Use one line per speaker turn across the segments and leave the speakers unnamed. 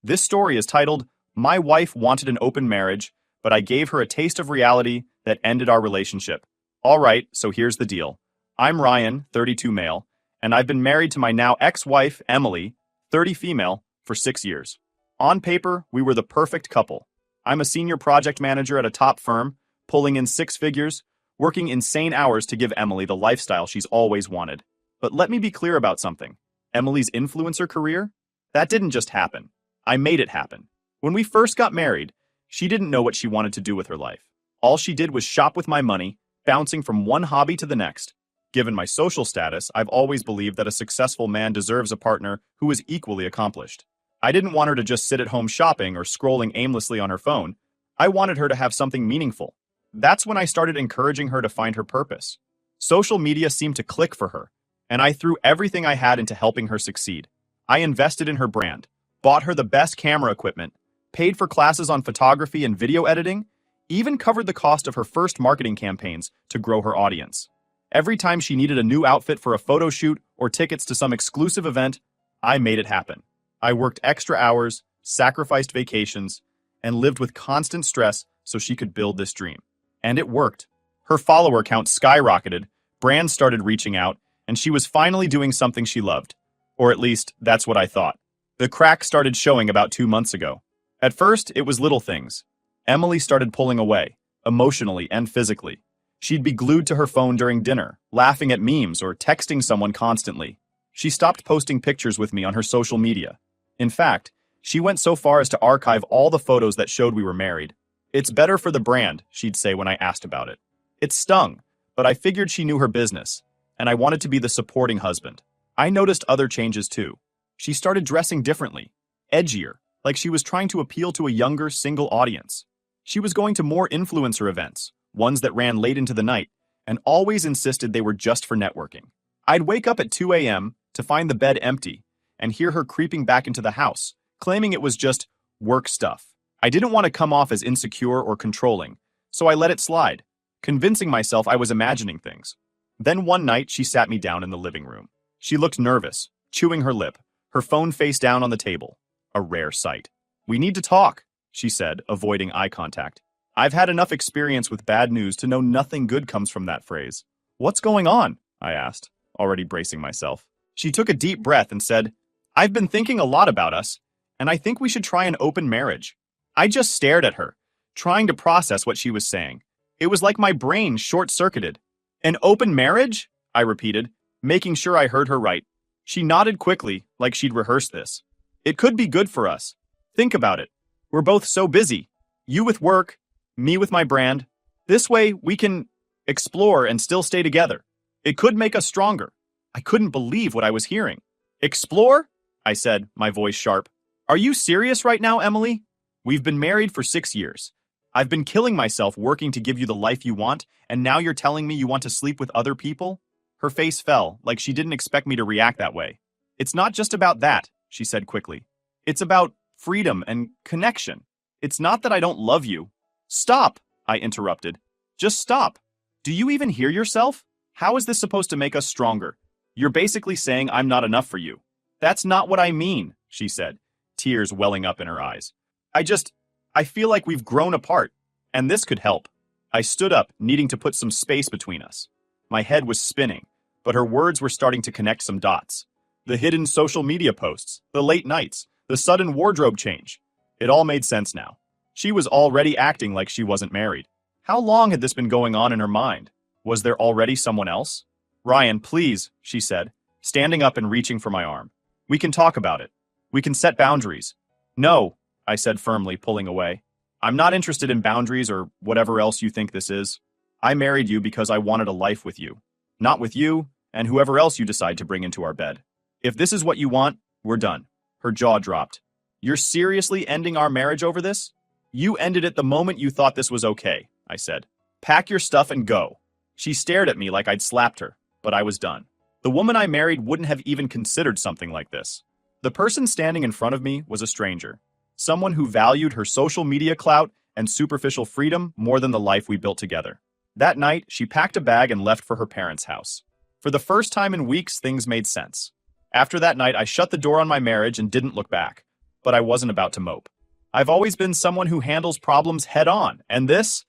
This story is titled, My Wife Wanted an Open Marriage, but I Gave Her a Taste of Reality That Ended Our Relationship. All right, so here's the deal. I'm Ryan, 32 male, and I've been married to my now ex-wife, Emily, 30 female, for 6 years. On paper, we were the perfect couple. I'm a senior project manager at a top firm, pulling in 6 figures, working insane hours to give Emily the lifestyle she's always wanted. But let me be clear about something. Emily's influencer career? That didn't just happen. I made it happen. When we first got married, she didn't know what she wanted to do with her life. All she did was shop with my money, bouncing from one hobby to the next. Given my social status, I've always believed that a successful man deserves a partner who is equally accomplished. I didn't want her to just sit at home shopping or scrolling aimlessly on her phone. I wanted her to have something meaningful. That's when I started encouraging her to find her purpose. Social media seemed to click for her, and I threw everything I had into helping her succeed. I invested in her brand, bought her the best camera equipment, paid for classes on photography and video editing, even covered the cost of her first marketing campaigns to grow her audience. Every time she needed a new outfit for a photo shoot or tickets to some exclusive event, I made it happen. I worked extra hours, sacrificed vacations, and lived with constant stress so she could build this dream. And it worked. Her follower count skyrocketed, brands started reaching out, and she was finally doing something she loved. Or at least, that's what I thought. The crack started showing about 2 months ago. At first, it was little things. Emily started pulling away, emotionally and physically. She'd be glued to her phone during dinner, laughing at memes or texting someone constantly. She stopped posting pictures with me on her social media. In fact, she went so far as to archive all the photos that showed we were married. It's better for the brand, she'd say when I asked about it. It stung, but I figured she knew her business, and I wanted to be the supporting husband. I noticed other changes too. She started dressing differently, edgier, like she was trying to appeal to a younger, single audience. She was going to more influencer events, ones that ran late into the night, and always insisted they were just for networking. I'd wake up at 2 a.m. to find the bed empty and hear her creeping back into the house, claiming it was just work stuff. I didn't want to come off as insecure or controlling, so I let it slide, convincing myself I was imagining things. Then one night, she sat me down in the living room. She looked nervous, chewing her lip, her phone face down on the table. A rare sight. "We need to talk," she said, avoiding eye contact. I've had enough experience with bad news to know nothing good comes from that phrase. "What's going on?" I asked, already bracing myself. She took a deep breath and said, "I've been thinking a lot about us, and I think we should try an open marriage." I just stared at her, trying to process what she was saying. It was like my brain short-circuited. "An open marriage?" I repeated, making sure I heard her right. She nodded quickly, like she'd rehearsed this. "It could be good for us. Think about it. We're both so busy. You with work, me with my brand. This way, we can explore and still stay together. It could make us stronger." I couldn't believe what I was hearing. "Explore?" I said, my voice sharp. "Are you serious right now, Emily? We've been married for 6 years. I've been killing myself working to give you the life you want, and now you're telling me you want to sleep with other people?" Her face fell, like she didn't expect me to react that way. "It's not just about that," she said quickly. "It's about freedom and connection. It's not that I don't love you." "Stop," I interrupted. "Just stop. Do you even hear yourself? How is this supposed to make us stronger? You're basically saying I'm not enough for you." "That's not what I mean," she said, tears welling up in her eyes. I feel like we've grown apart, and this could help." I stood up, needing to put some space between us. My head was spinning, but her words were starting to connect some dots. The hidden social media posts, the late nights, the sudden wardrobe change. It all made sense now. She was already acting like she wasn't married. How long had this been going on in her mind? Was there already someone else? "Ryan, please," she said, standing up and reaching for my arm. "We can talk about it. We can set boundaries." "No," I said firmly, pulling away. "I'm not interested in boundaries or whatever else you think this is. I married you because I wanted a life with you. Not with you, and whoever else you decide to bring into our bed. If this is what you want, we're done." Her jaw dropped. "You're seriously ending our marriage over this?" "You ended it the moment you thought this was okay," I said. "Pack your stuff and go." She stared at me like I'd slapped her, but I was done. The woman I married wouldn't have even considered something like this. The person standing in front of me was a stranger. Someone who valued her social media clout and superficial freedom more than the life we built together. That night, she packed a bag and left for her parents' house. For the first time in weeks, things made sense. After that night, I shut the door on my marriage and didn't look back. but I wasn't about to mope. I've always been someone who handles problems head on, and this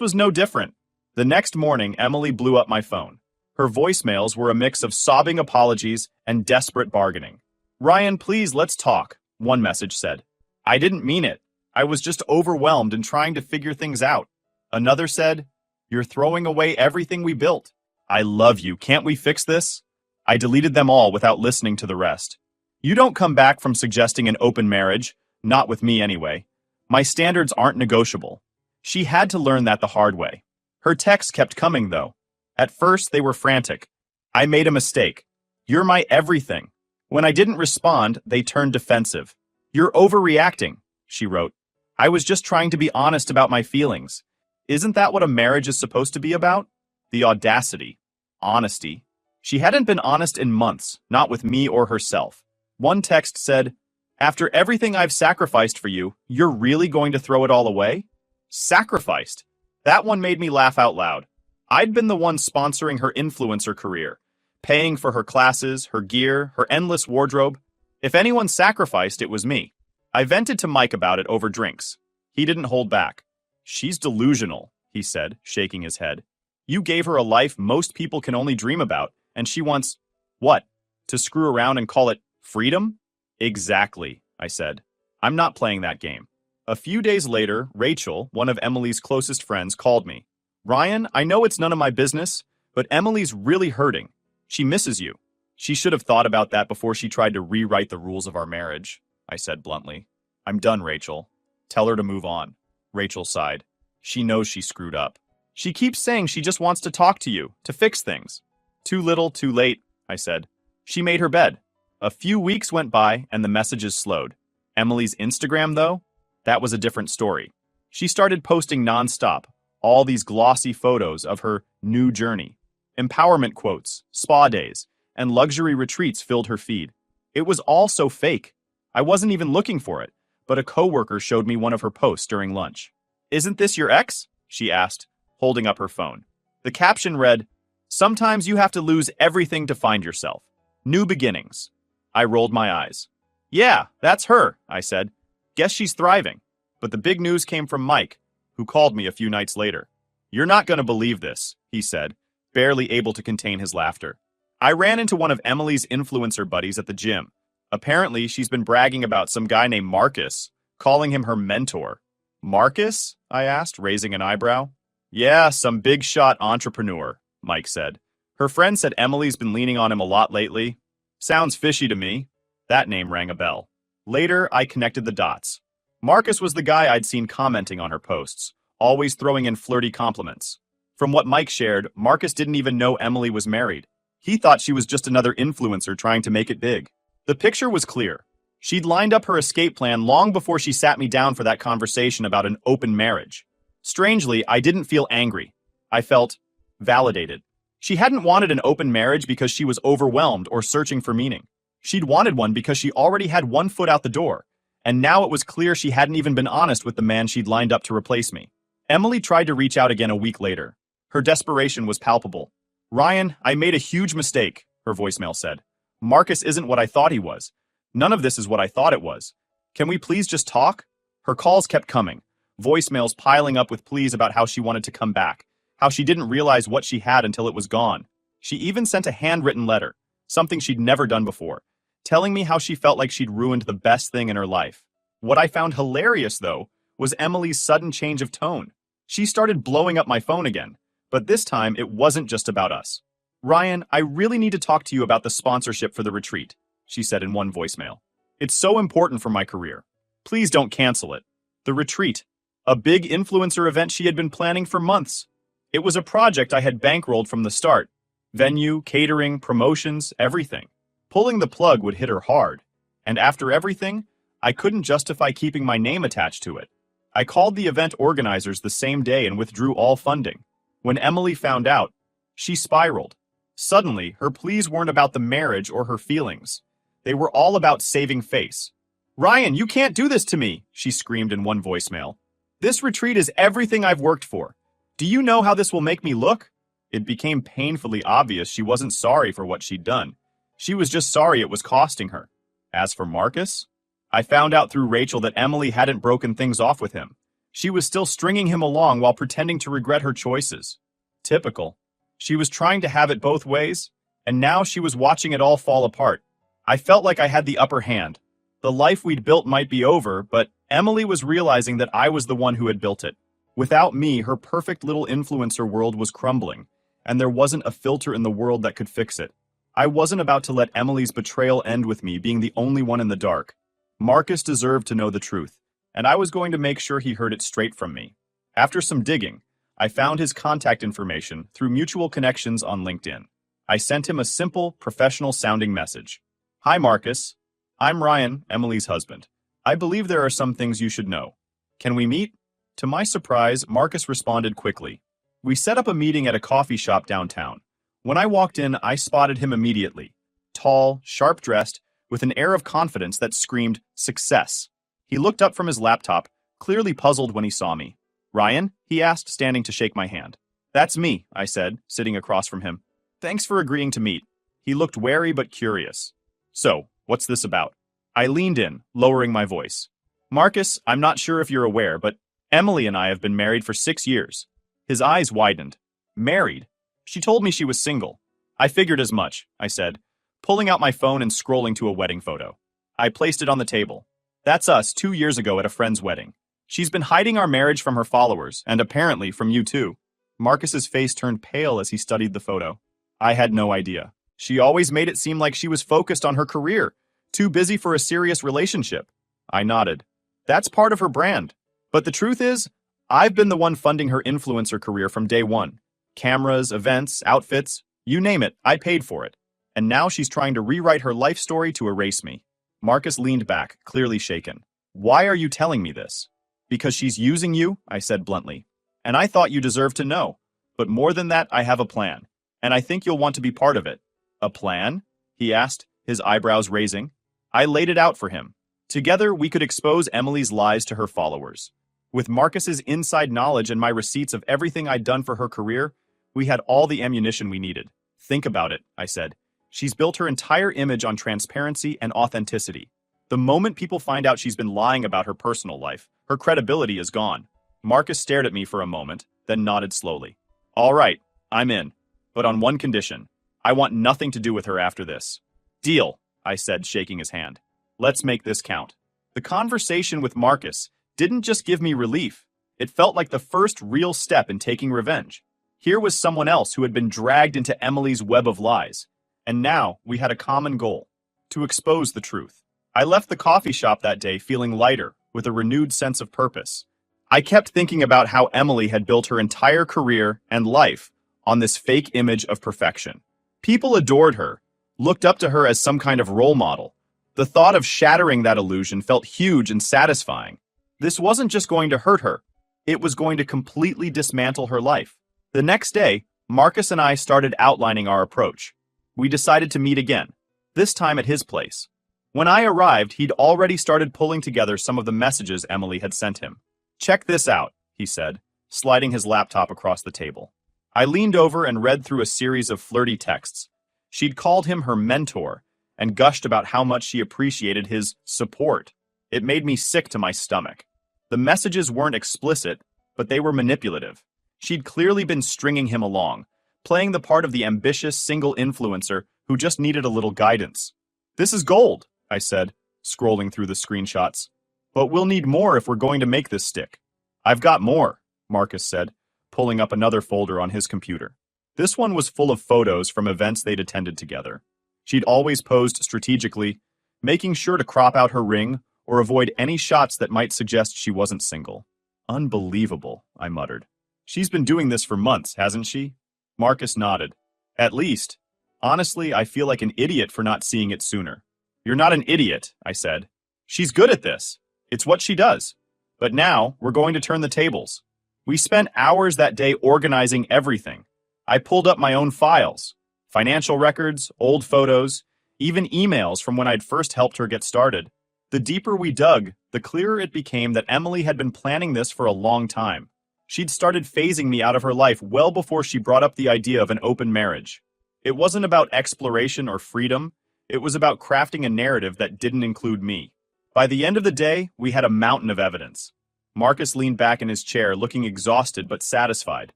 was no different. The next morning, Emily blew up my phone. Her voicemails were a mix of sobbing apologies and desperate bargaining. "Ryan, please, let's talk," one message said. "I didn't mean it. I was just overwhelmed and trying to figure things out." Another said, "You're throwing away everything we built. I love you. Can't we fix this?" I deleted them all without listening to the rest. You don't come back from suggesting an open marriage, not with me anyway. My standards aren't negotiable. She had to learn that the hard way. Her texts kept coming, though. At first, they were frantic. "I made a mistake. You're my everything." When I didn't respond, they turned defensive. "You're overreacting," she wrote. "I was just trying to be honest about my feelings. Isn't that what a marriage is supposed to be about?" The audacity. Honesty. She hadn't been honest in months, not with me or herself. One text said, "After everything I've sacrificed for you, you're really going to throw it all away?" Sacrificed. That one made me laugh out loud. I'd been the one sponsoring her influencer career, paying for her classes, her gear, her endless wardrobe. If anyone sacrificed, it was me. I vented to Mike about it over drinks. He didn't hold back. "She's delusional," he said, shaking his head. "You gave her a life most people can only dream about, and she wants, what, to screw around and call it freedom?" "Exactly," I said. "I'm not playing that game." A few days later, Rachel, one of Emily's closest friends, called me. "Ryan, I know it's none of my business, but Emily's really hurting. She misses you." "She should have thought about that before she tried to rewrite the rules of our marriage," I said bluntly. "I'm done, Rachel. Tell her to move on." Rachel sighed. "She knows she screwed up. She keeps saying she just wants to talk to you, to fix things." "Too little, too late," I said. She made her bed. A few weeks went by and the messages slowed. Emily's Instagram, though? That was a different story. She started posting nonstop, all these glossy photos of her new journey. Empowerment quotes, spa days, and luxury retreats filled her feed. It was all so fake. I wasn't even looking for it, but a coworker showed me one of her posts during lunch. "Isn't this your ex?" she asked, holding up her phone. The caption read, "Sometimes you have to lose everything to find yourself. New beginnings." I rolled my eyes. "Yeah, that's her," I said. "Guess she's thriving." But the big news came from Mike, who called me a few nights later. "You're not going to believe this," he said, barely able to contain his laughter. "I ran into one of Emily's influencer buddies at the gym. Apparently, she's been bragging about some guy named Marcus, calling him her mentor." "Marcus?" I asked, raising an eyebrow. "Yeah, some big shot entrepreneur," Mike said. "Her friend said Emily's been leaning on him a lot lately. Sounds fishy to me." That name rang a bell. Later, I connected the dots. Marcus was the guy I'd seen commenting on her posts, always throwing in flirty compliments. From what Mike shared, Marcus didn't even know Emily was married. He thought she was just another influencer trying to make it big. The picture was clear. She'd lined up her escape plan long before she sat me down for that conversation about an open marriage. Strangely, I didn't feel angry. I felt validated. She hadn't wanted an open marriage because she was overwhelmed or searching for meaning. She'd wanted one because she already had one foot out the door, and now it was clear she hadn't even been honest with the man she'd lined up to replace me. Emily tried to reach out again a week later. Her desperation was palpable. "Ryan, I made a huge mistake," her voicemail said. "Marcus isn't what I thought he was. None of this is what I thought it was. Can we please just talk?" Her calls kept coming, voicemails piling up with pleas about how she wanted to come back, how she didn't realize what she had until it was gone. She even sent a handwritten letter, something she'd never done before, telling me how she felt like she'd ruined the best thing in her life. What I found hilarious, though, was Emily's sudden change of tone. She started blowing up my phone again, but this time it wasn't just about us. "Ryan, I really need to talk to you about the sponsorship for the retreat," she said in one voicemail. "It's so important for my career. Please don't cancel it." The retreat, a big influencer event she had been planning for months. It was a project I had bankrolled from the start. Venue, catering, promotions, everything. Pulling the plug would hit her hard. And after everything, I couldn't justify keeping my name attached to it. I called the event organizers the same day and withdrew all funding. When Emily found out, she spiraled. Suddenly, her pleas weren't about the marriage or her feelings. They were all about saving face. "Ryan, you can't do this to me," she screamed in one voicemail. "This retreat is everything I've worked for. Do you know how this will make me look?" It became painfully obvious she wasn't sorry for what she'd done. She was just sorry it was costing her. As for Marcus, I found out through Rachel that Emily hadn't broken things off with him. She was still stringing him along while pretending to regret her choices. Typical. She was trying to have it both ways, and now she was watching it all fall apart. I felt like I had the upper hand. The life we'd built might be over, but Emily was realizing that I was the one who had built it. Without me, her perfect little influencer world was crumbling, and there wasn't a filter in the world that could fix it. I wasn't about to let Emily's betrayal end with me being the only one in the dark. Marcus deserved to know the truth, and I was going to make sure he heard it straight from me. After some digging, I found his contact information through mutual connections on LinkedIn. I sent him a simple, professional-sounding message. Hi, Marcus. I'm Ryan, Emily's husband. I believe there are some things you should know. Can we meet? To my surprise, Marcus responded quickly. We set up a meeting at a coffee shop downtown. When I walked in, I spotted him immediately. Tall, sharp-dressed, with an air of confidence that screamed, success. He looked up from his laptop, clearly puzzled when he saw me. Ryan? He asked, standing to shake my hand. That's me, I said, sitting across from him. Thanks for agreeing to meet. He looked wary but curious. So, what's this about? I leaned in, lowering my voice. Marcus, I'm not sure if you're aware, but Emily and I have been married for 6 years. His eyes widened. Married? She told me she was single. I figured as much, I said, pulling out my phone and scrolling to a wedding photo. I placed it on the table. That's us 2 years ago at a friend's wedding. She's been hiding our marriage from her followers, and apparently from you too. Marcus's face turned pale as he studied the photo. I had no idea. She always made it seem like she was focused on her career, too busy for a serious relationship. I nodded. That's part of her brand. But the truth is, I've been the one funding her influencer career from day one. Cameras, events, outfits, you name it, I paid for it. And now she's trying to rewrite her life story to erase me. Marcus leaned back, clearly shaken. Why are you telling me this? Because she's using you, I said bluntly. And I thought you deserved to know. But more than that, I have a plan. And I think you'll want to be part of it. A plan? He asked, his eyebrows raising. I laid it out for him. Together, we could expose Emily's lies to her followers. With Marcus's inside knowledge and my receipts of everything I'd done for her career, we had all the ammunition we needed. Think about it, I said. She's built her entire image on transparency and authenticity. The moment people find out she's been lying about her personal life, her credibility is gone. Marcus stared at me for a moment, then nodded slowly. All right, I'm in. But on one condition. I want nothing to do with her after this. Deal, I said, shaking his hand. Let's make this count. The conversation with Marcus didn't just give me relief. It felt like the first real step in taking revenge. Here was someone else who had been dragged into Emily's web of lies. And now we had a common goal, to expose the truth. I left the coffee shop that day feeling lighter, with a renewed sense of purpose. I kept thinking about how Emily had built her entire career and life on this fake image of perfection. People adored her, looked up to her as some kind of role model. The thought of shattering that illusion felt huge and satisfying. This wasn't just going to hurt her. It was going to completely dismantle her life. The next day, Marcus and I started outlining our approach. We decided to meet again, this time at his place. When I arrived, he'd already started pulling together some of the messages Emily had sent him. Check this out, he said, sliding his laptop across the table. I leaned over and read through a series of flirty texts. She'd called him her mentor and gushed about how much she appreciated his support. It made me sick to my stomach. The messages weren't explicit, but they were manipulative. She'd clearly been stringing him along, playing the part of the ambitious single influencer who just needed a little guidance. This is gold, I said, scrolling through the screenshots. But we'll need more if we're going to make this stick. I've got more, Marcus said, pulling up another folder on his computer. This one was full of photos from events they'd attended together. She'd always posed strategically, making sure to crop out her ring or avoid any shots that might suggest she wasn't single. Unbelievable, I muttered. She's been doing this for months, hasn't she? Marcus nodded. At least. Honestly, I feel like an idiot for not seeing it sooner. You're not an idiot, I said. She's good at this. It's what she does. But now, we're going to turn the tables. We spent hours that day organizing everything. I pulled up my own files. Financial records, old photos, even emails from when I'd first helped her get started. The deeper we dug, the clearer it became that Emily had been planning this for a long time. She'd started phasing me out of her life well before she brought up the idea of an open marriage. It wasn't about exploration or freedom. It was about crafting a narrative that didn't include me. By the end of the day, we had a mountain of evidence. Marcus leaned back in his chair, looking exhausted but satisfied.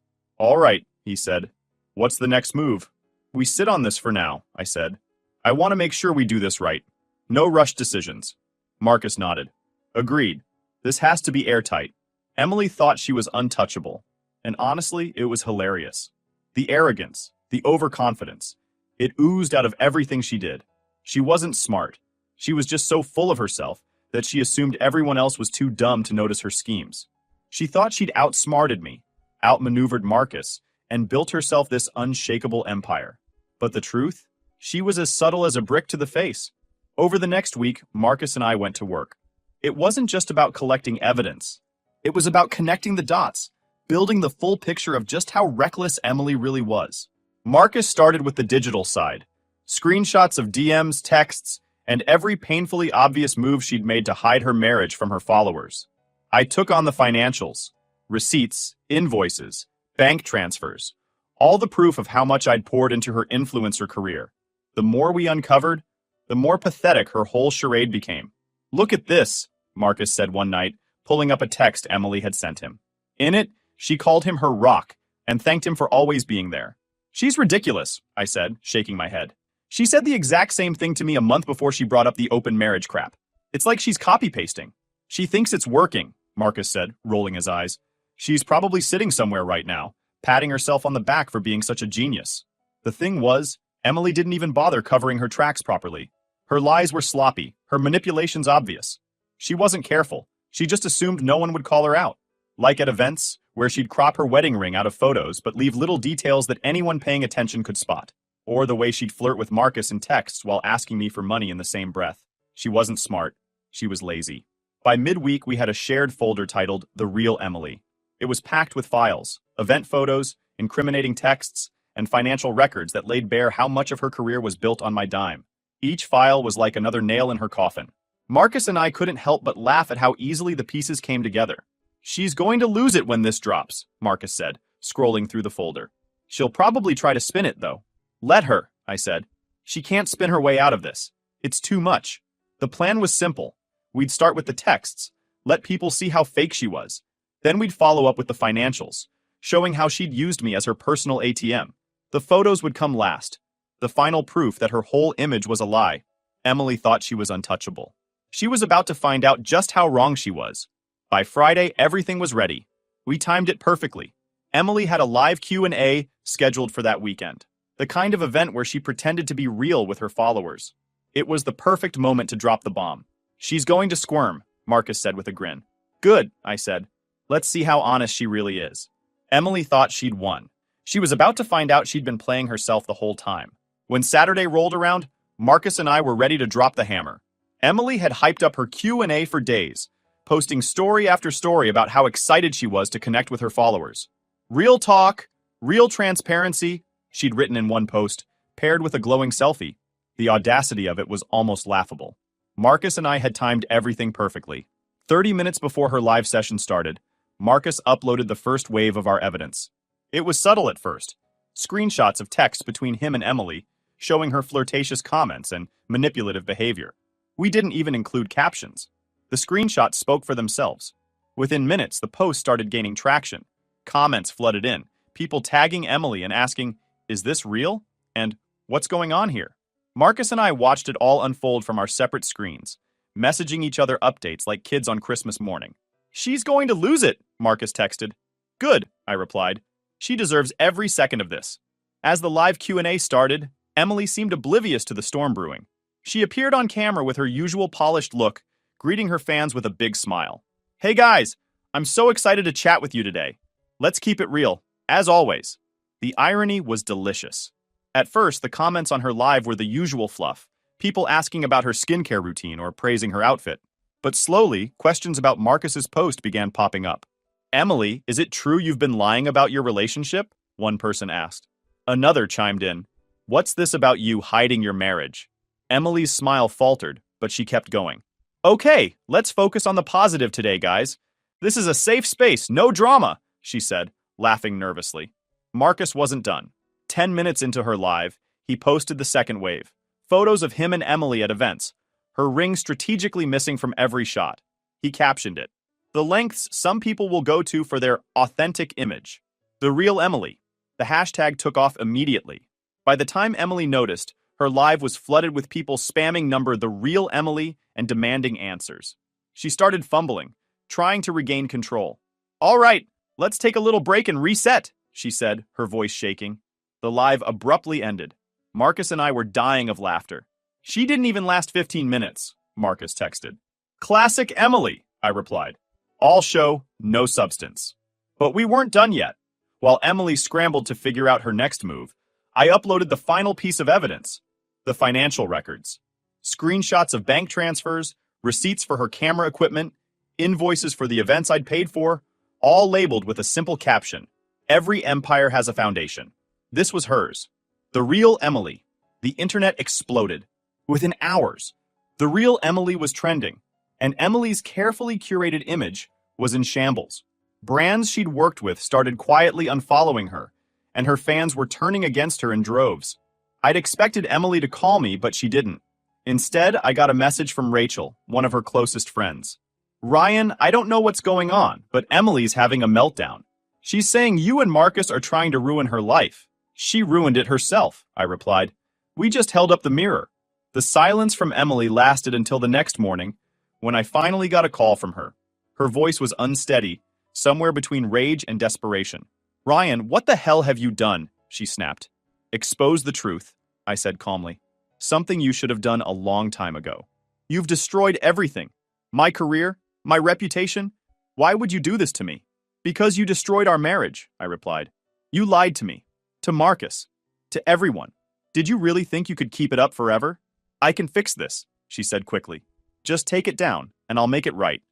All right, he said. What's the next move? We sit on this for now, I said. I want to make sure we do this right. No rushed decisions. Marcus nodded. Agreed. This has to be airtight. Emily thought she was untouchable. And honestly, it was hilarious. The arrogance, the overconfidence. It oozed out of everything she did. She wasn't smart. She was just so full of herself that she assumed everyone else was too dumb to notice her schemes. She thought she'd outsmarted me, outmaneuvered Marcus, and built herself this unshakable empire. But the truth? She was as subtle as a brick to the face. Over the next week, Marcus and I went to work. It wasn't just about collecting evidence. It was about connecting the dots, building the full picture of just how reckless Emily really was. Marcus started with the digital side. Screenshots of DMs, texts, and every painfully obvious move she'd made to hide her marriage from her followers. I took on the financials, receipts, invoices, bank transfers, all the proof of how much I'd poured into her influencer career. The more we uncovered, the more pathetic her whole charade became. Look at this, Marcus said one night, pulling up a text Emily had sent him. In it, she called him her rock and thanked him for always being there. She's ridiculous, I said, shaking my head. She said the exact same thing to me a month before she brought up the open marriage crap. It's like she's copy-pasting. She thinks it's working, Marcus said, rolling his eyes. She's probably sitting somewhere right now, patting herself on the back for being such a genius. The thing was, Emily didn't even bother covering her tracks properly. Her lies were sloppy, her manipulations obvious. She wasn't careful. She just assumed no one would call her out. Like at events, where she'd crop her wedding ring out of photos but leave little details that anyone paying attention could spot. Or the way she'd flirt with Marcus in texts while asking me for money in the same breath. She wasn't smart. She was lazy. By midweek, we had a shared folder titled The Real Emily. It was packed with files, event photos, incriminating texts, and financial records that laid bare how much of her career was built on my dime. Each file was like another nail in her coffin. Marcus and I couldn't help but laugh at how easily the pieces came together. She's going to lose it when this drops, Marcus said, scrolling through the folder. She'll probably try to spin it, though. Let her, I said. She can't spin her way out of this. It's too much. The plan was simple. We'd start with the texts, let people see how fake she was. Then we'd follow up with the financials, showing how she'd used me as her personal ATM. The photos would come last, the final proof that her whole image was a lie. Emily thought she was untouchable. She was about to find out just how wrong she was. By Friday, everything was ready. We timed it perfectly. Emily had a live Q&A scheduled for that weekend, the kind of event where she pretended to be real with her followers. It was the perfect moment to drop the bomb. She's going to squirm, Marcus said with a grin. Good, I said. Let's see how honest she really is. Emily thought she'd won. She was about to find out she'd been playing herself the whole time. When Saturday rolled around, Marcus and I were ready to drop the hammer. Emily had hyped up her Q&A for days, posting story after story about how excited she was to connect with her followers. Real talk, real transparency, she'd written in one post, paired with a glowing selfie. The audacity of it was almost laughable. Marcus and I had timed everything perfectly. 30 minutes before her live session started, Marcus uploaded the first wave of our evidence. It was subtle at first. Screenshots of texts between him and Emily, showing her flirtatious comments and manipulative behavior. We didn't even include captions. The screenshots spoke for themselves. Within minutes, the post started gaining traction. Comments flooded in, people tagging Emily and asking, "Is this real?" And "What's going on here?" Marcus and I watched it all unfold from our separate screens, messaging each other updates like kids on Christmas morning. "She's going to lose it," Marcus texted. "Good," I replied. "She deserves every second of this." As the live Q&A started, Emily seemed oblivious to the storm brewing. She appeared on camera with her usual polished look, greeting her fans with a big smile. "Hey guys, I'm so excited to chat with you today. Let's keep it real, as always." The irony was delicious. At first, the comments on her live were the usual fluff, people asking about her skincare routine or praising her outfit. But slowly, questions about Marcus's post began popping up. "Emily, is it true you've been lying about your relationship?" one person asked. Another chimed in, "What's this about you hiding your marriage?" Emily's smile faltered, but she kept going. "Okay, let's focus on the positive today, guys. This is a safe space, no drama," she said, laughing nervously. Marcus wasn't done. 10 minutes into her live, he posted the second wave. Photos of him and Emily at events, her ring strategically missing from every shot. He captioned it, "The lengths some people will go to for their authentic image. The real Emily." The hashtag took off immediately. By the time Emily noticed, her live was flooded with people spamming number "The Real Emily" and demanding answers. She started fumbling, trying to regain control. "All right, let's take a little break and reset," she said, her voice shaking. The live abruptly ended. Marcus and I were dying of laughter. "She didn't even last 15 minutes, Marcus texted. "Classic Emily," I replied. "All show, no substance." But we weren't done yet. While Emily scrambled to figure out her next move, I uploaded the final piece of evidence: the financial records. Screenshots of bank transfers, receipts for her camera equipment, invoices for the events I'd paid for, all labeled with a simple caption: "Every empire has a foundation." This was hers. The real Emily. The internet exploded. Within hours, the real Emily was trending, and Emily's carefully curated image was in shambles. Brands she'd worked with started quietly unfollowing her, and her fans were turning against her in droves. I'd expected Emily to call me, but she didn't. Instead, I got a message from Rachel, one of her closest friends. "Ryan, I don't know what's going on, but Emily's having a meltdown. She's saying you and Marcus are trying to ruin her life." "She ruined it herself," I replied. "We just held up the mirror." The silence from Emily lasted until the next morning, when I finally got a call from her. Her voice was unsteady, somewhere between rage and desperation. "Ryan, what the hell have you done?" she snapped. "Expose the truth," I said calmly. "Something you should have done a long time ago. You've destroyed everything. My career, my reputation. Why would you do this to me?" "Because you destroyed our marriage," I replied. "You lied to me, to Marcus, to everyone. Did you really think you could keep it up forever?" "I can fix this," she said quickly. "Just take it down, and I'll make it right."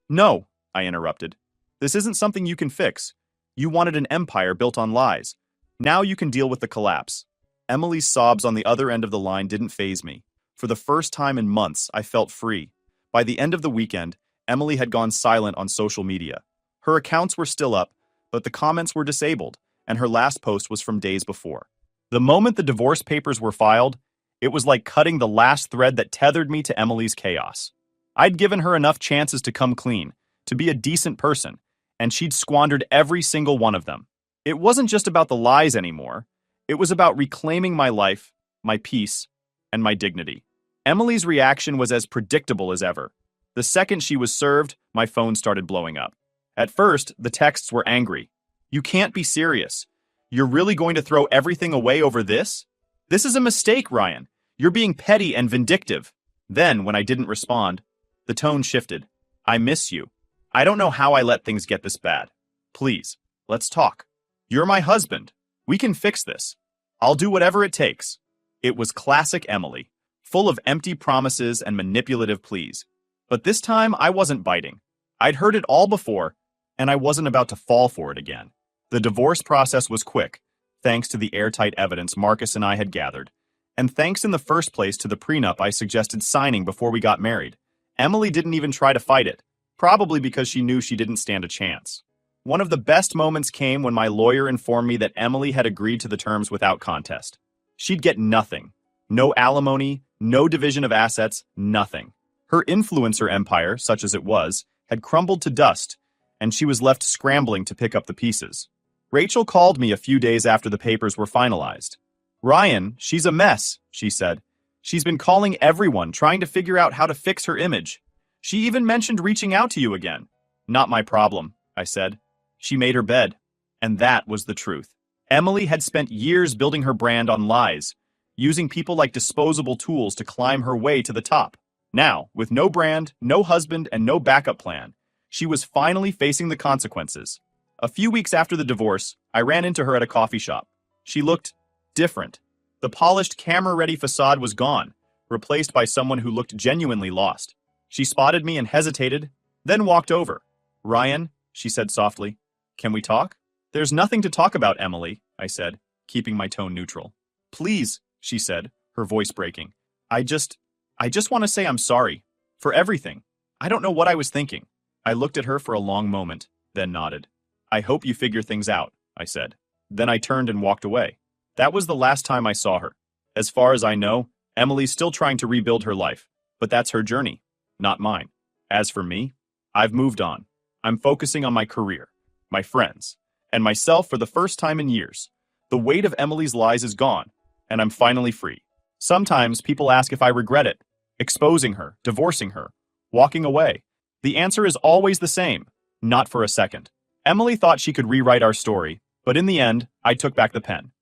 No, I interrupted. "This isn't something you can fix. You wanted an empire built on lies. Now you can deal with the collapse." Emily's sobs on the other end of the line didn't faze me. For the first time in months, I felt free. By the end of the weekend, Emily had gone silent on social media. Her accounts were still up, but the comments were disabled, and her last post was from days before. The moment the divorce papers were filed, it was like cutting the last thread that tethered me to Emily's chaos. I'd given her enough chances to come clean, to be a decent person, and she'd squandered every single one of them. It wasn't just about the lies anymore. It was about reclaiming my life, my peace, and my dignity. Emily's reaction was as predictable as ever. The second she was served, my phone started blowing up. At first, the texts were angry. "You can't be serious. You're really going to throw everything away over this? This is a mistake, Ryan. You're being petty and vindictive." Then, when I didn't respond, the tone shifted. "I miss you. I don't know how I let things get this bad. Please, let's talk. You're my husband. We can fix this. I'll do whatever it takes." It was classic Emily, full of empty promises and manipulative pleas. But this time, I wasn't biting. I'd heard it all before, and I wasn't about to fall for it again. The divorce process was quick, thanks to the airtight evidence Marcus and I had gathered, and thanks in the first place to the prenup I suggested signing before we got married. Emily didn't even try to fight it, probably because she knew she didn't stand a chance. One of the best moments came when my lawyer informed me that Emily had agreed to the terms without contest. She'd get nothing. No alimony, no division of assets, nothing. Her influencer empire, such as it was, had crumbled to dust, and she was left scrambling to pick up the pieces. Rachel called me a few days after the papers were finalized. "Ryan, she's a mess," she said. "She's been calling everyone, trying to figure out how to fix her image. She even mentioned reaching out to you again." "Not my problem," I said. She made her bed. And that was the truth. Emily had spent years building her brand on lies, using people like disposable tools to climb her way to the top. Now, with no brand, no husband, and no backup plan, she was finally facing the consequences. A few weeks after the divorce, I ran into her at a coffee shop. She looked different. The polished, camera-ready facade was gone, replaced by someone who looked genuinely lost. She spotted me and hesitated, then walked over. "Ryan," she said softly, "can we talk?" "There's nothing to talk about, Emily," I said, keeping my tone neutral. "Please," she said, her voice breaking. I just want to say I'm sorry. For everything. I don't know what I was thinking." I looked at her for a long moment, then nodded. "I hope you figure things out," I said. Then I turned and walked away. That was the last time I saw her. As far as I know, Emily's still trying to rebuild her life. But that's her journey, not mine. As for me, I've moved on. I'm focusing on my career, my friends, and myself for the first time in years. The weight of Emily's lies is gone, and I'm finally free. Sometimes people ask if I regret it, exposing her, divorcing her, walking away. The answer is always the same, not for a second. Emily thought she could rewrite our story, but in the end, I took back the pen.